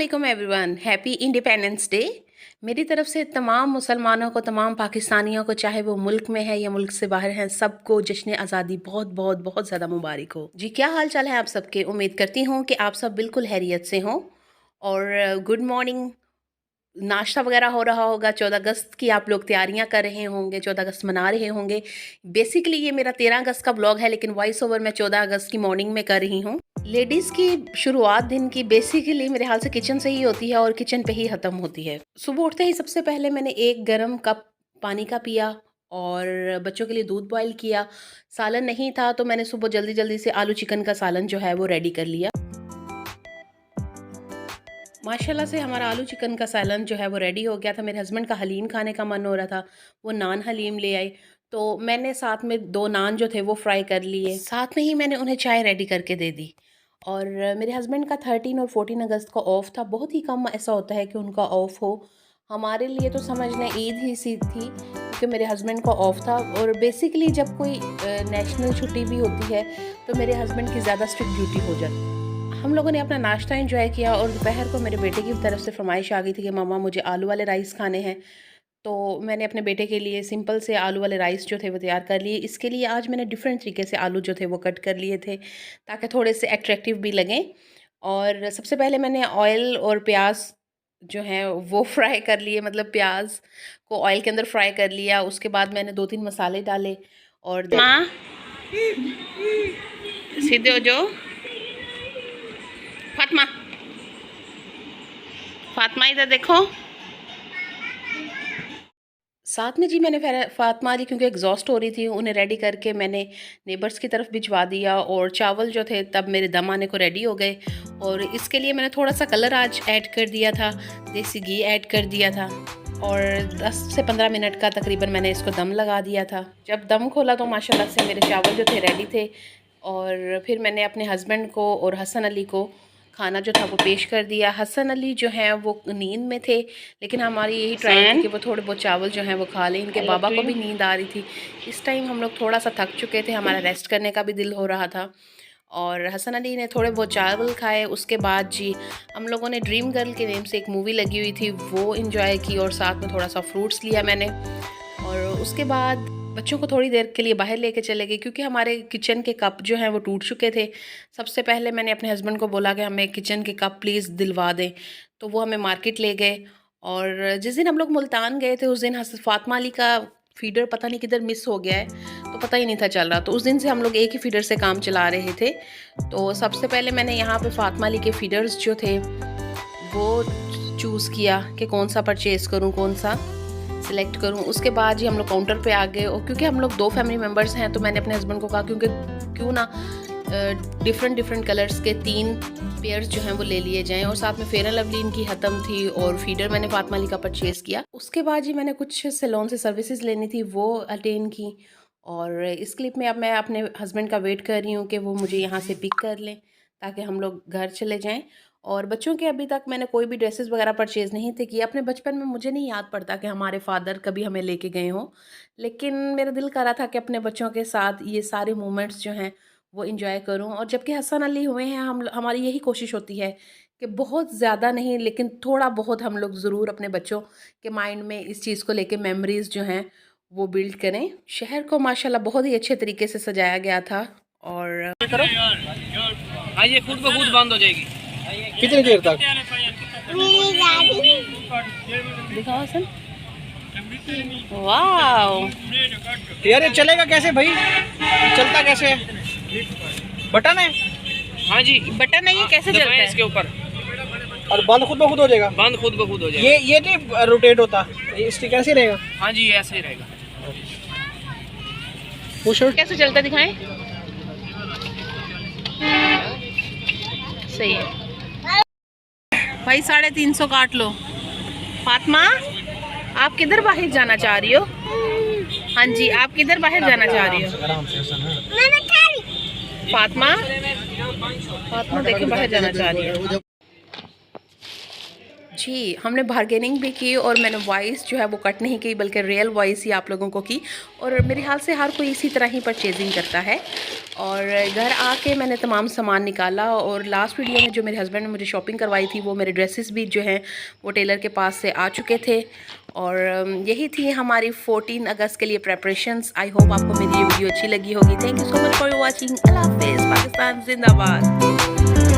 वालेकुम everyone, happy independence day. मेरी तरफ से तमाम मुसलमानों को, तमाम पाकिस्तानियों को, चाहे वो मुल्क में है या मुल्क से बाहर हैं, सबको जश्न आज़ादी बहुत बहुत बहुत ज़्यादा मुबारक हो। जी, क्या हाल चाल है आप सबके? उम्मीद करती हूँ कि आप सब बिल्कुल खैरियत से हों। और गुड मॉर्निंग। नाश्ता वगैरह हो रहा होगा। 14 अगस्त की आप लोग तैयारियां कर रहे होंगे, 14 अगस्त मना रहे होंगे। बेसिकली ये मेरा 13 अगस्त का ब्लॉग है, लेकिन वॉइस ओवर मैं 14 अगस्त की मॉर्निंग में कर रही हूँ। लेडीज़ की शुरुआत दिन की बेसिकली मेरे ख्याल से किचन से ही होती है और किचन पे ही ख़त्म होती है। सुबह उठते ही सबसे पहले मैंने एक गर्म कप पानी का पिया और बच्चों के लिए दूध बॉयल किया। सालन नहीं था तो मैंने सुबह जल्दी जल्दी से आलू चिकन का सालन जो है वो रेडी कर लिया। माशाल्लाह से हमारा आलू चिकन का सालन जो है वो रेडी हो गया था। मेरे हस्बैंड का हलीम खाने का मन हो रहा था, वो नान हलीम ले आए, तो मैंने साथ में 2 नान जो थे वो फ्राई कर लिए। साथ में ही मैंने उन्हें चाय रेडी करके दे दी। और मेरे हस्बैंड का 13 और 14 अगस्त का ऑफ था। बहुत ही कम ऐसा होता है कि उनका ऑफ हो। हमारे लिए तो समझ लें ईद ही सी थी, क्योंकि मेरे हस्बैंड का ऑफ था। और बेसिकली जब कोई नेशनल छुट्टी भी होती है तो मेरे हस्बैंड की ज़्यादा स्ट्रिक्ट ड्यूटी हो जाती है। हम लोगों ने अपना नाश्ता एंजॉय किया और दोपहर को मेरे बेटे की तरफ से फरमाइश आ गई थी कि मामा मुझे आलू वाले राइस खाने हैं। तो मैंने अपने बेटे के लिए सिंपल से आलू वाले राइस जो थे वो तैयार कर लिए। इसके लिए आज मैंने डिफरेंट तरीके से आलू जो थे वो कट कर लिए थे, ताकि थोड़े से अट्रैक्टिव भी लगें। और सबसे पहले मैंने ऑयल और प्याज जो है वो फ्राई कर लिए, मतलब प्याज को ऑयल के अंदर फ्राई कर लिया। उसके बाद मैंने 2-3 मसाले डाले। और माँ सीधे हो जाओ। फातिमा, फातिमा इधर देखो। साथ में जी मैंने फातिमा जी क्योंकि एग्जॉस्ट हो रही थी, उन्हें रेडी करके मैंने नेबर्स की तरफ भिजवा दिया। और चावल जो थे तब मेरे दम आने को रेडी हो गए। और इसके लिए मैंने थोड़ा सा कलर आज ऐड कर दिया था, देसी घी ऐड कर दिया था। और 10 से 15 मिनट का तकरीबन मैंने इसको दम लगा दिया था। जब दम खोला तो माशाल्लाह से मेरे चावल जो थे रेडी थे। और फिर मैंने अपने हस्बैंड को और हसन अली को खाना जो था वो पेश कर दिया। हसन अली जो हैं वो नींद में थे, लेकिन हमारी यही ट्राई थी कि वो थोड़े बहुत चावल जो हैं वो खा लें। इनके बाबा को भी नींद आ रही थी। इस टाइम हम लोग थोड़ा सा थक चुके थे, हमारा रेस्ट करने का भी दिल हो रहा था। और हसन अली ने थोड़े बहुत चावल खाए। उसके बाद जी हम लोगों ने ड्रीम गर्ल के नेम से एक मूवी लगी हुई थी वो इंजॉय की, और साथ में थोड़ा सा फ्रूट्स लिया मैंने। और उसके बाद बच्चों को थोड़ी देर के लिए बाहर लेके चले गए, क्योंकि हमारे किचन के कप जो हैं वो टूट चुके थे। सबसे पहले मैंने अपने हस्बैंड को बोला कि हमें किचन के कप प्लीज़ दिलवा दें, तो वो हमें मार्केट ले गए। और जिस दिन हम लोग मुल्तान गए थे उस दिन फातिमा अली का फीडर पता नहीं किधर मिस हो गया है, तो पता ही नहीं था चल रहा। तो उस दिन से हम लोग एक ही फीडर से काम चला रहे थे। तो सबसे पहले मैंने यहाँ पर फातिमा अली के फीडर्स जो थे वो चूज़ किया कि कौन सा परचेज़ करूँ, कौन सा सिलेक्ट करूं। उसके बाद ही हम लोग काउंटर पे आ गए। और क्योंकि हम लोग 2 फैमिली मेम्बर्स हैं तो मैंने अपने हस्बैंड को कहा क्यों ना डिफरेंट कलर्स के 3 पेयर्स जो हैं वो ले लिए जाएं। और साथ में फेयर एंड लवली इनकी ख़त्म थी और फीडर मैंने फातिमा अली का परचेज़ किया। उसके बाद जी मैंने कुछ सैलून से सर्विसेज लेनी थी, वो अटेंड की। और इस क्लिप में अब मैं अपने हस्बैंड का वेट कर रही हूँ कि वो मुझे यहाँ से पिक कर लें ताकि हम लोग घर चले जाएँ। और बच्चों के अभी तक मैंने कोई भी ड्रेसेस वगैरह परचेज़ नहीं थे किए। अपने बचपन में मुझे नहीं याद पड़ता कि हमारे फादर कभी हमें लेके गए हों, लेकिन मेरा दिल कर रहा था कि अपने बच्चों के साथ ये सारे मोमेंट्स जो हैं वो इंजॉय करूं। और जबकि हसन अली हुए हैं, हमारी यही कोशिश होती है कि बहुत ज़्यादा नहीं लेकिन थोड़ा बहुत हम लोग ज़रूर अपने बच्चों के माइंड में इस चीज़ को लेके मेमोरीज़ जो हैं वो बिल्ड करें। शहर को माशाल्लाह बहुत ही अच्छे तरीके से सजाया गया था। और करो ये खुद ब खुद बंद हो जाएगी। कितनी देर तक? दिखाओ हसन। वाओ यार ये चलेगा कैसे भाई? चलता कैसे है? बटन है? हाँ जी, बटन है, ये कैसे चलता है? इसके ऊपर और बंद खुद ब खुद हो जाएगा? बंद खुद ब खुद हो जाएगा। ये नहीं रोटेट होता, इसके कैसे रहेगा? हाँ जी, ऐसे ही रहेगा। पुश कैसे चलता दिखाएं। सही है भाई, 350 काट लो। फातिमा आप किधर बाहर जाना चाह रही हो? हाँ जी, आप किधर बाहर जाना चाह रही हो? फातिमा देखिए बाहर जाना चाह रही है। जी, हमने बार्गेनिंग भी की और मैंने वॉइस जो है वो कट नहीं की, बल्कि रियल वॉइस ही आप लोगों को की। और मेरे ख़्याल से हर कोई इसी तरह ही परचेज़िंग करता है। और घर आके मैंने तमाम सामान निकाला और लास्ट वीडियो में जो मेरे हस्बैंड ने मुझे शॉपिंग करवाई थी, वो मेरे ड्रेसेस भी जो हैं वो टेलर के पास से आ चुके थे। और यही थी हमारी 14 अगस्त के लिए प्रेपरेशंस। आई होप आपको मेरी ये वीडियो अच्छी लगी होगी। Thank you so much for watching. अल्लाह हाफ़िज़। पाकिस्तान ज़िंदाबाद।